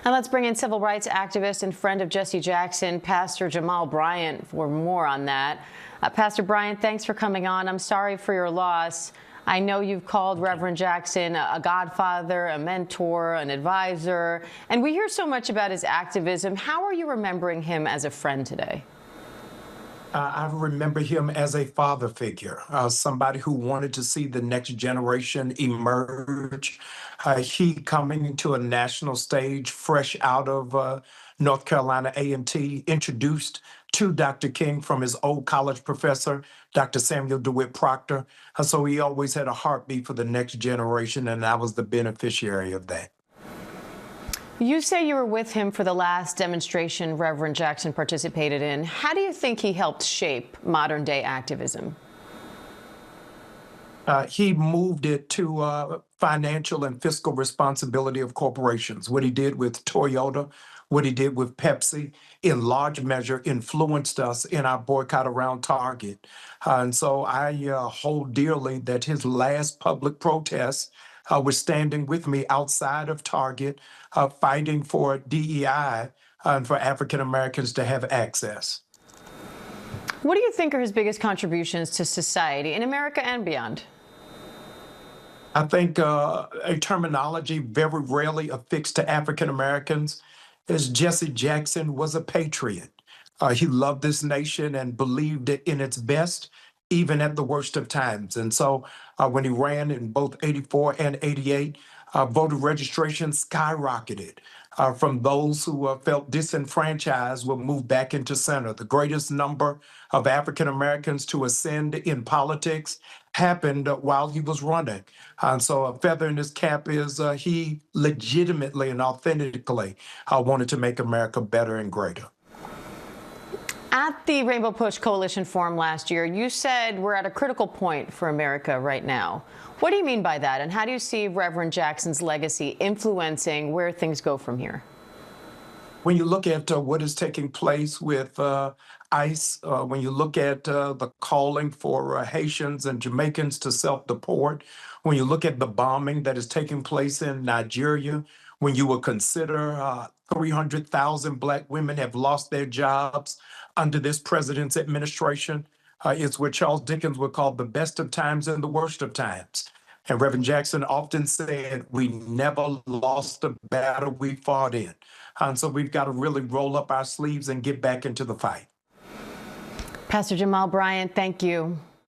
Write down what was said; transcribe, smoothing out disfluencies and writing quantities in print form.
And let's bring in civil rights activist and friend of Jesse Jackson, Pastor Jamal Bryant, for more on that. Pastor Bryant, thanks for coming on. I'm sorry for your loss. I know you've called Reverend Jackson a godfather, a mentor, an advisor, and we hear so much about his activism. How are you remembering him as a friend today? I remember him as a father figure, somebody who wanted to see the next generation emerge. He coming to a national stage fresh out of North Carolina A&T, introduced to Dr. King from his old college professor, Dr. Samuel DeWitt Proctor. So he always had a heartbeat for the next generation, and I was the beneficiary of that. You say you were with him for the last demonstration Reverend Jackson participated in. How do you think he helped shape modern-day activism? He moved it to financial and fiscal responsibility of corporations. What he did with Toyota, what he did with Pepsi, in large measure influenced us in our boycott around Target. And so I hold dearly that his last public protest was standing with me outside of Target, fighting for DEI and for African Americans to have access. What do you think are his biggest contributions to society in America and beyond? I think a terminology very rarely affixed to African Americans is Jesse Jackson was a patriot. He loved this nation and believed it in its best, even at the worst of times. And so when he ran in both 84 and 88, voter registration skyrocketed. From those who felt disenfranchised were moved back into center. The greatest number of African Americans to ascend in politics happened while he was running. And so a feather in his cap is he legitimately and authentically wanted to make America better and greater. At the Rainbow Push Coalition Forum last year, you said we're at a critical point for America right now. What do you mean by that, and how do you see Reverend Jackson's legacy influencing where things go from here? When you look at what is taking place with ICE, when you look at the calling for Haitians and Jamaicans to self-deport, when you look at the bombing that is taking place in Nigeria, when you will consider 300,000 Black women have lost their jobs under this president's administration, it's what Charles Dickens would call the best of times and the worst of times. And Reverend Jackson often said, we never lost a battle we fought in. And so we've got to really roll up our sleeves and get back into the fight. Pastor Jamal Bryant, thank you.